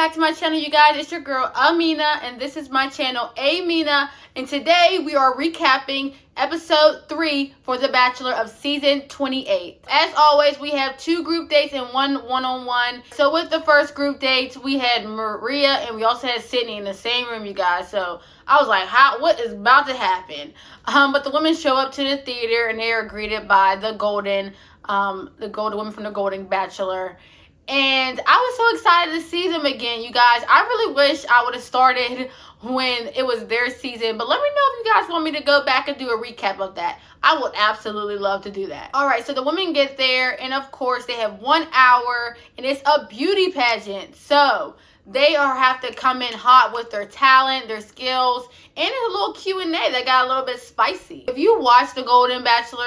back to my channel, you guys. It's your girl Amina, and this is my channel Amina, and today we are recapping episode 3 for The Bachelor of season 28. As always, we have 2 group dates and 1 one-on-one. So with the first group dates, we had Maria and we also had Sydney in the same room, you guys. So I was like, what is about to happen? But the women show up to the theater and they are greeted by the golden women from the Golden Bachelor. And I was so excited to see them again, you guys. I really wish I would have started when it was their season. But let me know if you guys want me to go back and do a recap of that. I would absolutely love to do that. All right, so the women get there. And, of course, they have 1 hour. And it's a beauty pageant. So they have to come in hot with their talent, their skills. And it's a little Q&A that got a little bit spicy. If you watch The Golden Bachelor,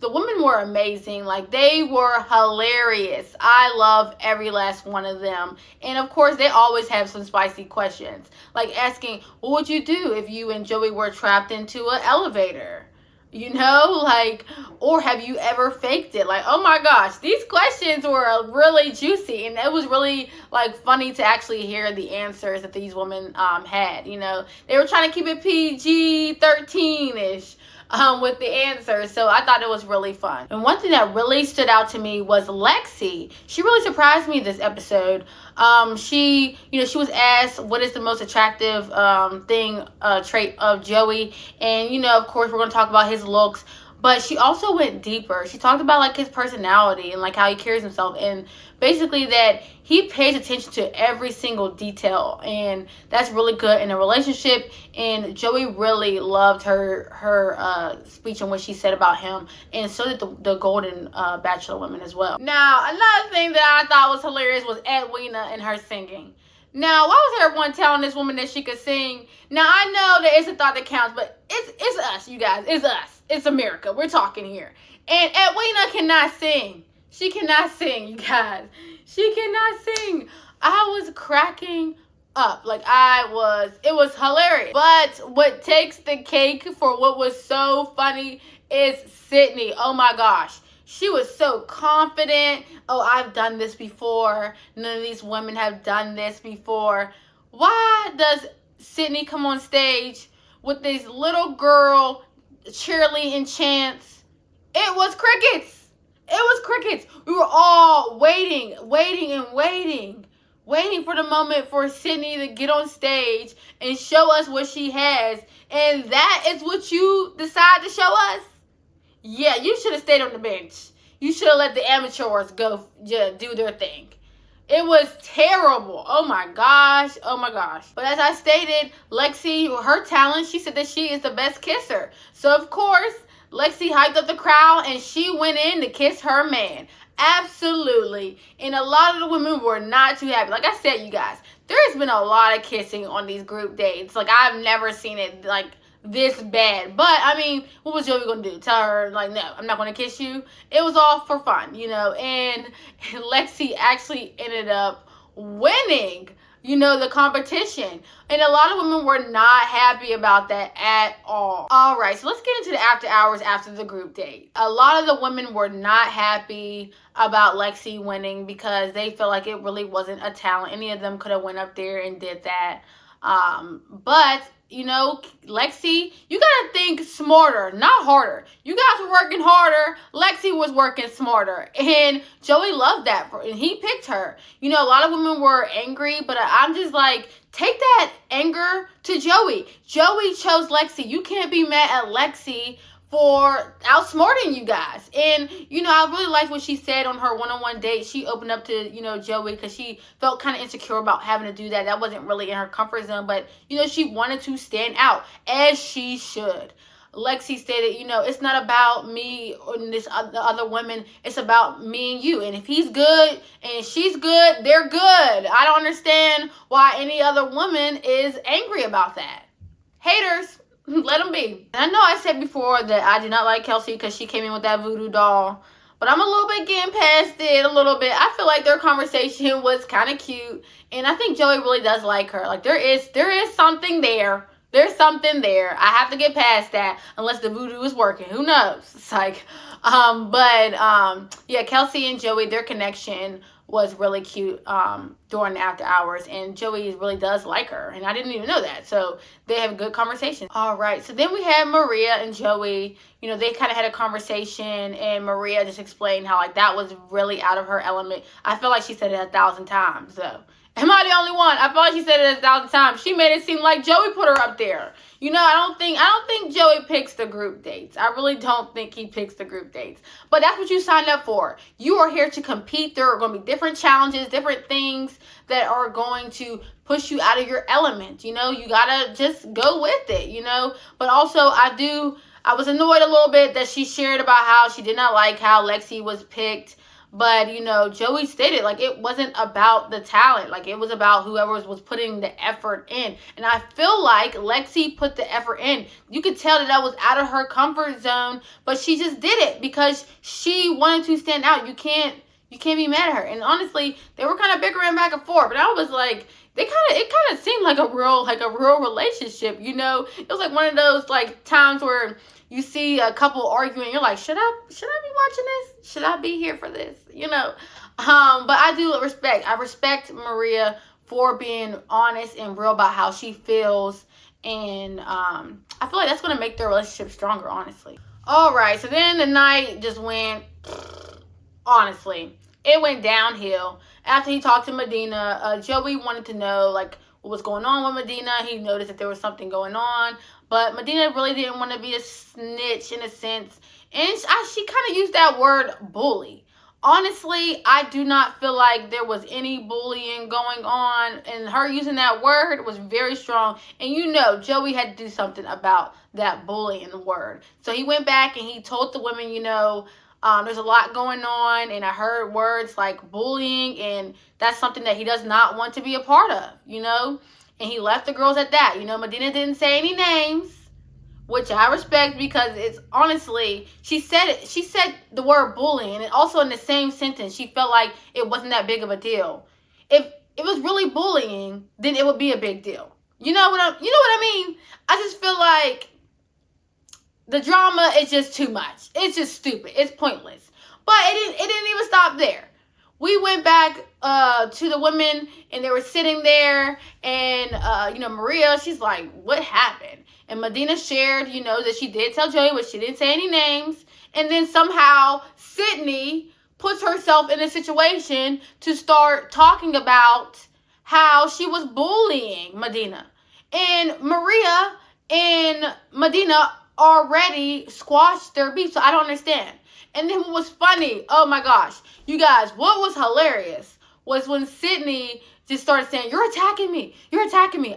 the women were amazing. They were hilarious. I love every last one of them. And, of course, they always have some spicy questions. Asking, what would you do if you and Joey were trapped into an elevator? You know, or have you ever faked it? Oh my gosh, these questions were really juicy. And it was really, funny to actually hear the answers that these women had. You know, they were trying to keep it PG-13-ish. With the answers, so I thought it was really fun. And one thing that really stood out to me was Lexi. She really surprised me this episode. She was asked what is the most attractive trait of Joey, and of course we're going to talk about his looks. But she also went deeper. She talked about his personality and how he carries himself, and basically that he pays attention to every single detail, and that's really good in a relationship. And Joey really loved her speech and what she said about him, and so did the Golden Bachelor women as well. Now, another thing that I thought was hilarious was Edwina and her singing. Now, why was everyone telling this woman that she could sing? Now, I know that it's a thought that counts, but it's us, you guys. It's us. It's America. We're talking here. And Edwina cannot sing. She cannot sing, you guys. She cannot sing. I was cracking up. It was hilarious. But what takes the cake for what was so funny is Sydney. Oh my gosh. She was so confident. Oh, I've done this before. None of these women have done this before. Why does Sydney come on stage with this little girl, Shirley and Chance? It was crickets. It was crickets. We were all waiting for the moment for Sydney to get on stage and show us what she has. And that is what you decide to show us? Yeah, you should have stayed on the bench. You should have let the amateurs go do their thing. It was terrible. Oh my gosh. Oh my gosh. But as I stated, Lexi, her talent, she said that she is the best kisser. So of course, Lexi hyped up the crowd and she went in to kiss her man. Absolutely. And a lot of the women were not too happy. Like I said, you guys, there's been a lot of kissing on these group dates. I've never seen it this bad. But I mean, what was Joey gonna do? Tell her no, I'm not gonna kiss you? It was all for fun, and Lexi actually ended up winning the competition, and a lot of women were not happy about that at all. All right, so let's get into the after hours after the group date. A lot of the women were not happy about Lexi winning because they felt like it really wasn't a talent. Any of them could have went up there and did that. But Lexi, you gotta think smarter, not harder. You guys were working harder. Lexi was working smarter. And Joey loved that. And he picked her. A lot of women were angry, but I'm just take that anger to Joey. Joey chose Lexi. You can't be mad at Lexi for outsmarting you guys. And I really liked what she said on her one-on-one date. She opened up to Joey because she felt kind of insecure about having to do that. That wasn't really in her comfort zone, but she wanted to stand out, as she should. Lexi stated, it's not about me or the other women. It's about me and you. And if he's good and she's good, they're good. I don't understand why any other woman is angry about that. Haters. Let them be. And I know I said before that I did not like Kelsey because she came in with that voodoo doll. But I'm a little bit getting past it a little bit. I feel like their conversation was kind of cute. And I think Joey really does like her. There is something there. There's something there. I have to get past that unless the voodoo is working. Who knows? It's yeah, Kelsey and Joey, their connection was really cute during the after hours, and Joey really does like her, and I didn't even know that. So they have good conversation. All right, so then we had Maria and Joey. You know, they kind of had a conversation, and Maria just explained how like that was really out of her element. I feel like she said it 1,000 times though. Am I the only one? I feel like she said it 1,000 times. She made it seem like Joey put her up there. You know, I don't think Joey picks the group dates. I really don't think he picks the group dates. But that's what you signed up for. You are here to compete. There are going to be different challenges, different things that are going to push you out of your element. You know, you got to just go with it, you know. But also, I was annoyed a little bit that she shared about how she did not like how Lexi was picked. But, you know, Joey stated, like, it wasn't about the talent. Like, it was about whoever was putting the effort in. And I feel like Lexi put the effort in. You could tell that was out of her comfort zone, but she just did it because she wanted to stand out. You can't be mad at her. And honestly, they were kind of bickering back and forth. But I was like, it kind of seemed like a real relationship, you know? It was like one of those, like, times where you see a couple arguing, you're like, should I be watching this? Should I be here for this? You know? But I respect Maria for being honest and real about how she feels. And I feel like that's going to make their relationship stronger, honestly. All right, so then the night just went, honestly, it went downhill. After he talked to Medina, Joey wanted to know, like, what was going on with Medina. He noticed that there was something going on. But Medina really didn't want to be a snitch in a sense. And she kind of used that word bully. Honestly, I do not feel like there was any bullying going on. And her using that word was very strong. And you know, Joey had to do something about that bullying word. So he went back and he told the women, you know, there's a lot going on. And I heard words like bullying. And that's something that he does not want to be a part of, you know. And he left the girls at that. You know, Medina didn't say any names, which I respect because it's honestly, she said the word bullying, and also in the same sentence, she felt like it wasn't that big of a deal. If it was really bullying, then it would be a big deal. You know what I mean? I just feel like the drama is just too much. It's just stupid. It's pointless. But it didn't even stop there. We went back to the women, and they were sitting there, and, you know, Maria, she's like, what happened? And Medina shared, you know, that she did tell Joey, but she didn't say any names. And then somehow Sydney puts herself in a situation to start talking about how she was bullying Medina. And Maria and Medina already squashed their beef, so I don't understand. And then what was funny, oh my gosh, you guys, what was hilarious was when Sydney just started saying, you're attacking me,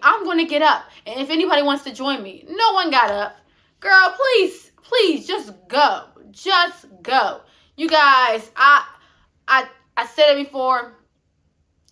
I'm going to get up, and if anybody wants to join me. No one got up. Girl, please, just go. You guys, I said it before,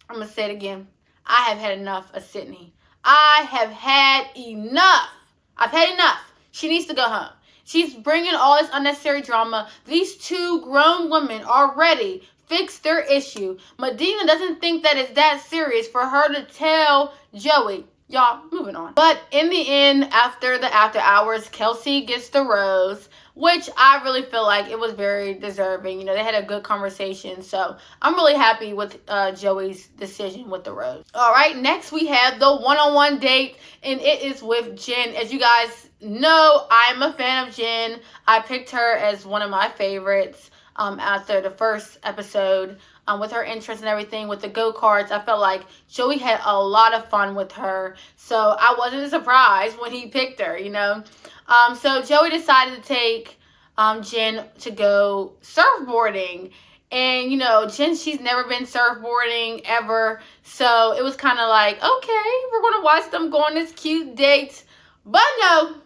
I'm going to say it again. I have had enough of Sydney. I have had enough. I've had enough. She needs to go home. She's bringing all this unnecessary drama. These two grown women already fixed their issue. Medina doesn't think that it's that serious for her to tell Joey. Y'all, moving on. But in the end, after the after hours, Kelsey gets the rose, which I really feel like it was very deserving. You know, they had a good conversation. So I'm really happy with Joey's decision with the rose. All right, next we have the one-on-one date, and it is with Jen. As you guys know, I'm a fan of Jen. I picked her as one of my favorites after the first episode. With her interest and everything, with the go-karts, I felt like Joey had a lot of fun with her. So I wasn't surprised when he picked her, you know. So Joey decided to take Jen to go surfboarding. And, you know, Jen, she's never been surfboarding ever. So it was kind of like, okay, we're going to watch them go on this cute date. But no.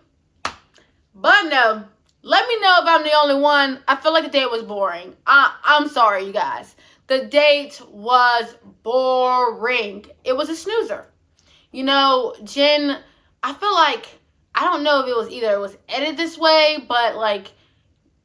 Let me know if I'm the only one. I feel like the date was boring. I'm sorry, you guys. The date was boring. It was a snoozer. You know, Jen, I feel like, I don't know if it was edited this way, but like,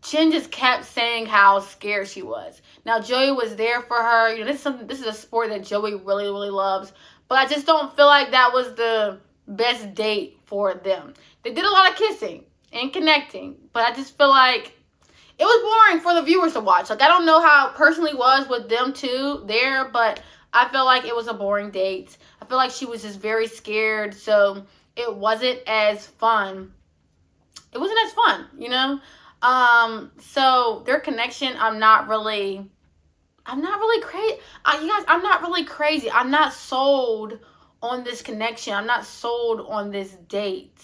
Jen just kept saying how scared she was. Now, Joey was there for her. You know, this is a sport that Joey really, really loves. But I just don't feel like that was the best date for them. They did a lot of kissing and connecting, but I just feel like it was boring for the viewers to watch. Like, I don't know how it personally was with them two there, but I feel like it was a boring date. I feel like she was just very scared, so it wasn't as fun. It wasn't as fun, you know? So their connection, I'm not really crazy. You guys, I'm not really crazy. I'm not sold on this connection. I'm not sold on this date.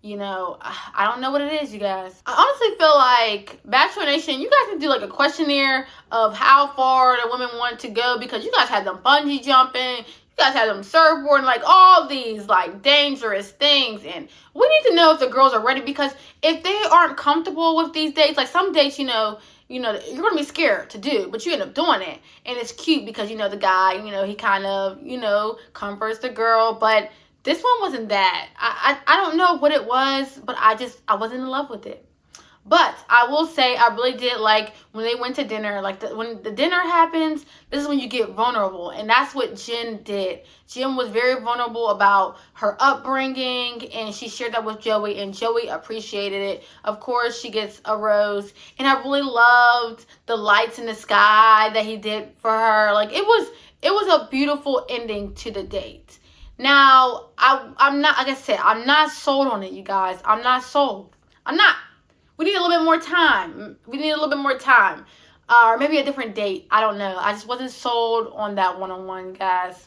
You know, I don't know what it is, you guys. I honestly feel like Bachelor Nation, you guys can do like a questionnaire of how far the women want to go, because you guys had them bungee jumping, you guys had them surfboarding, like all these like dangerous things, and we need to know if the girls are ready, because if they aren't comfortable with these dates, like some dates, you know, you're gonna be scared to do, but you end up doing it, and it's cute because, you know, the guy, you know, he kind of, you know, comforts the girl, but this one wasn't that. I don't know what it was, but I wasn't in love with it. But I will say I really did like when they went to dinner. Like when the dinner happens, this is when you get vulnerable. And that's what Jen did. Jen was very vulnerable about her upbringing, and she shared that with Joey, and Joey appreciated it. Of course, she gets a rose. And I really loved the lights in the sky that he did for her. Like it was a beautiful ending to the date. Now, I'm not, like I said, I'm not sold on it, you guys. I'm not sold. I'm not. We need a little bit more time. Or maybe a different date. I don't know. I just wasn't sold on that one-on-one, guys.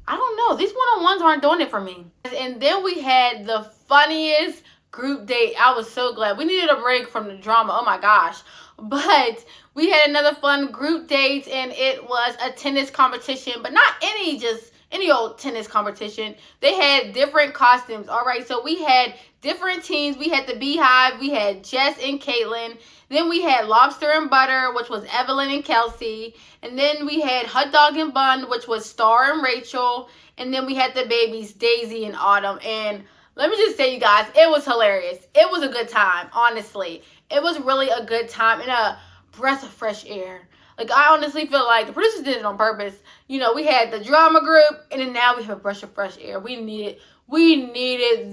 I don't know. These one-on-ones aren't doing it for me. And then we had the funniest group date. I was so glad. We needed a break from the drama. Oh, my gosh. But we had another fun group date, and it was a tennis competition. But not any old tennis competition. They had different costumes. All right, so we had different teams. We had the Beehive. We had Jess and Caitlin. Then we had Lobster and Butter, which was Evelyn and Kelsey. And then we had Hot Dog and Bun, which was Star and Rachel. And then we had the babies, Daisy and Autumn. And let me just say, you guys, it was hilarious. It was a good time, honestly. It was really a good time and a breath of fresh air. Like, I honestly feel like the producers did it on purpose. You know, we had the drama group, and then now we have a breath of fresh air. We needed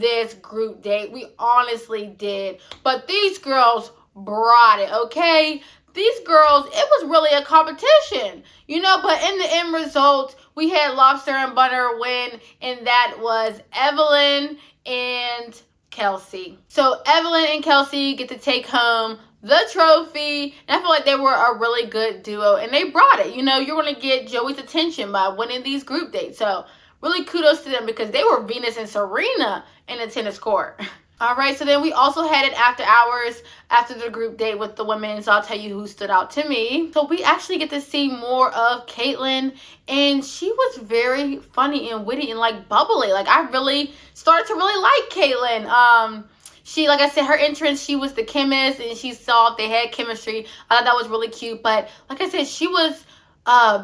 this group date. We honestly did. But these girls brought it, okay? These girls, it was really a competition, you know, but in the end result, we had Lobster and Butter win, and that was Evelyn and Kelsey. So Evelyn and Kelsey get to take home the trophy, and I feel like they were a really good duo, and they brought it. You know, you're going to get Joey's attention by winning these group dates, so really kudos to them, because they were Venus and Serena in the tennis court. All right, so then we also had it after hours after the group date with the women, so I'll tell you who stood out to me. So we actually get to see more of Caitlin, and she was very funny and witty and like bubbly. Like I really started to really like Caitlin. She, like I said, her entrance, she was the chemist, and she saw if they had chemistry. I thought that was really cute, but like I said, she was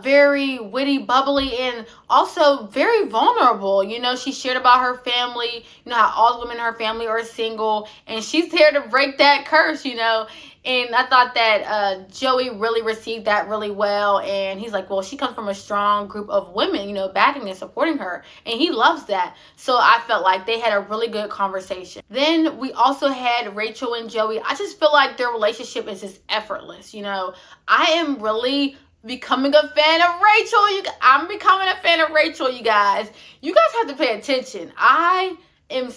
very witty, bubbly, and also very vulnerable. You know, she shared about her family, you know, how all the women in her family are single, and she's there to break that curse, you know. And I thought that Joey really received that really well, and he's like, well, she comes from a strong group of women, you know, backing and supporting her, and he loves that. So I felt like they had a really good conversation. Then we also had Rachel and Joey. I just feel like their relationship is just effortless, you know. I am really becoming a fan of Rachel. I'm becoming a fan of Rachel, you guys. You guys have to pay attention. I can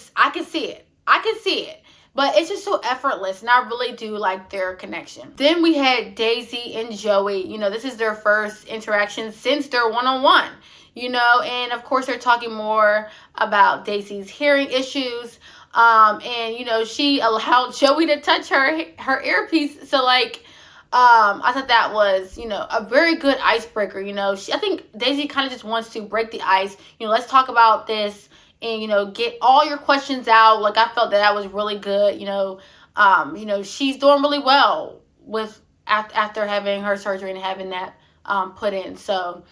see it. I can see it. But it's just so effortless, and I really do like their connection. Then we had Daisy and Joey. You know, this is their first interaction since their one-on-one, you know, and of course they're talking more about Daisy's hearing issues. And, you know, she allowed Joey to touch her earpiece. So, like, I thought that was, you know, a very good icebreaker. You know, I think Daisy kind of just wants to break the ice. You know, let's talk about this and, you know, get all your questions out. Like, I felt that was really good. You know, she's doing really well with after having her surgery and having that put in. So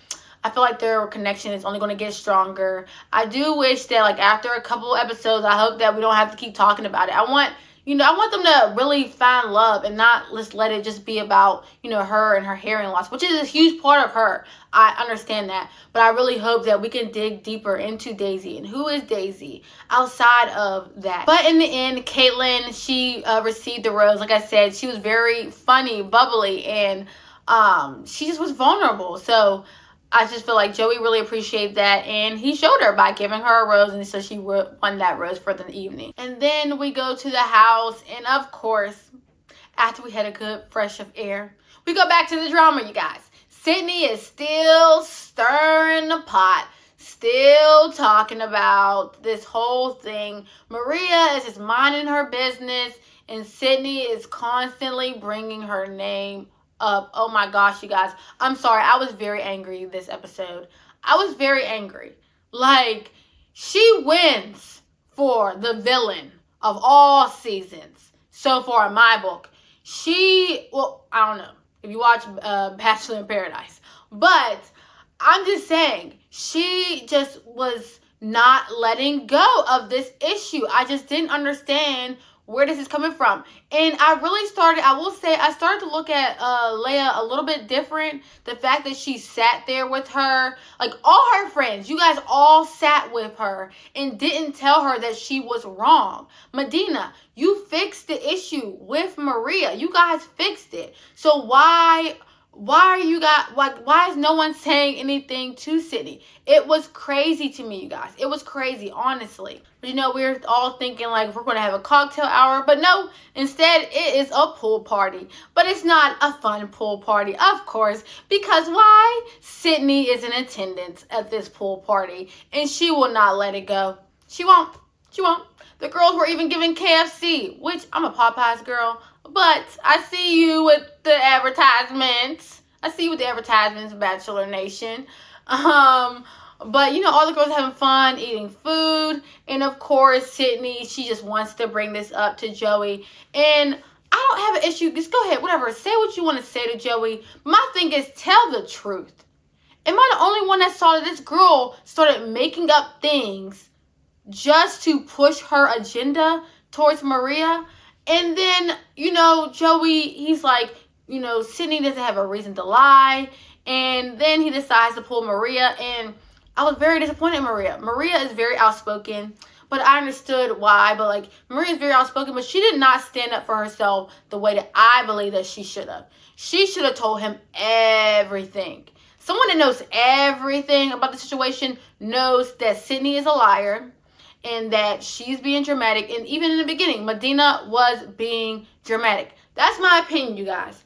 I feel like their connection is only going to get stronger. I do wish that, like, after a couple episodes, I hope that we don't have to keep talking about it. I want, I want them to really find love and not just let it just be about, her and her hearing loss, which is a huge part of her. I understand that. But I really hope that we can dig deeper into Daisy and who is Daisy outside of that. But in the end, Caitlyn, she received the rose. Like I said, she was very funny, bubbly, and she just was vulnerable. So I just feel like Joey really appreciated that, and he showed her by giving her a rose, and so she won that rose for the evening. And then we go to the house, and of course, after we had a good fresh of air, we go back to the drama, you guys. Sydney is still stirring the pot, still talking about this whole thing. Maria is just minding her business, and Sydney is constantly bringing her name up. Oh my gosh, you guys. I'm sorry. I was very angry this episode. I was very angry. Like, she wins for the villain of all seasons so far in my book. Well, I don't know if you watch Bachelor in Paradise, but I'm just saying, she just was not letting go of this issue. I just didn't understand where this is coming from. And I started to look at Leia a little bit different. The fact that she sat there with her, like all her friends, you guys all sat with her and didn't tell her that she was wrong. Medina, you fixed the issue with Maria. You guys fixed it. So why is no one saying anything to Sydney? It was crazy to me, you guys. It was crazy, honestly. But we're all thinking like we're going to have a cocktail hour. But no, instead it is a pool party. But it's not a fun pool party, of course. Because why? Sydney is in attendance at this pool party. And she will not let it go. She won't. She won't. The girls were even giving KFC, which I'm a Popeyes girl. But I see you with the advertisements. Bachelor Nation. But, all the girls are having fun, eating food. And, of course, Sydney, she just wants to bring this up to Joey. And I don't have an issue. Just go ahead, whatever. Say what you want to say to Joey. My thing is, tell the truth. Am I the only one that saw that this girl started making up things just to push her agenda towards Maria? And then, Joey, he's like, Sydney doesn't have a reason to lie. And then he decides to pull Maria. And I was very disappointed in Maria. Maria is very outspoken, but I understood why. But, Maria is very outspoken, but she did not stand up for herself the way that I believe that she should have. She should have told him everything. Someone that knows everything about the situation knows that Sydney is a liar, and that she's being dramatic. And even in the beginning, Medina was being dramatic. That's my opinion, you guys.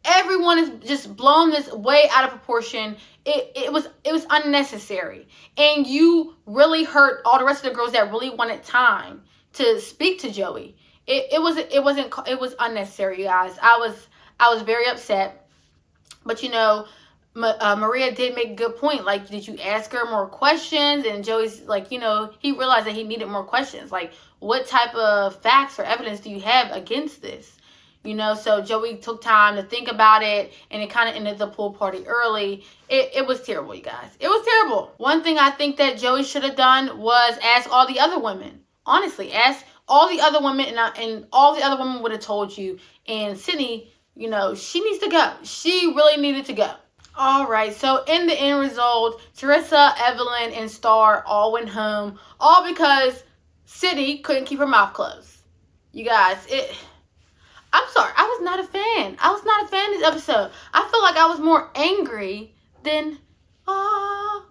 Everyone is just blown this way out of proportion. It was unnecessary. And you really hurt all the rest of the girls that really wanted time to speak to Joey. It was unnecessary, you guys. I was very upset. But Maria did make a good point. Like, did you ask her more questions? And Joey's like, he realized that he needed more questions. Like, what type of facts or evidence do you have against this? So Joey took time to think about it, and it kind of ended the pool party early. It was terrible, you guys. It was terrible. One thing I think that Joey should have done was ask all the other women. Honestly, ask all the other women, and all the other women would have told you. And Sydney, she needs to go. She really needed to go. All right, so in the end result, Teresa, Evelyn, and Star all went home, all because Sydney couldn't keep her mouth closed. You guys, I'm sorry, I was not a fan. I was not a fan of this episode. I feel like I was more angry than I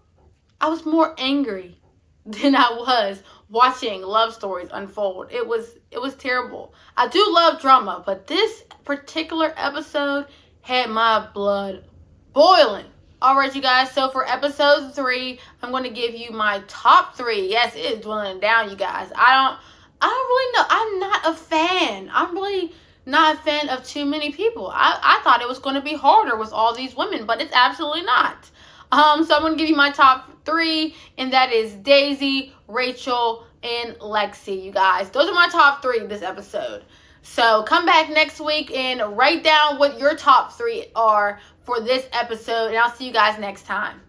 was watching love stories unfold. It was terrible. I do love drama, but this particular episode had my blood boiling. All right, you guys. So for episode 3, I'm going to give you my top 3. Yes, it is dwindling down, you guys. I don't really know. I'm not a fan. I'm really not a fan of too many people. I thought it was going to be harder with all these women, but it's absolutely not. So I'm going to give you my top 3, and that is Daisy, Rachel, and Lexi, you guys. Those are my top 3 this episode. So come back next week and write down what your top 3 are for this episode, and I'll see you guys next time.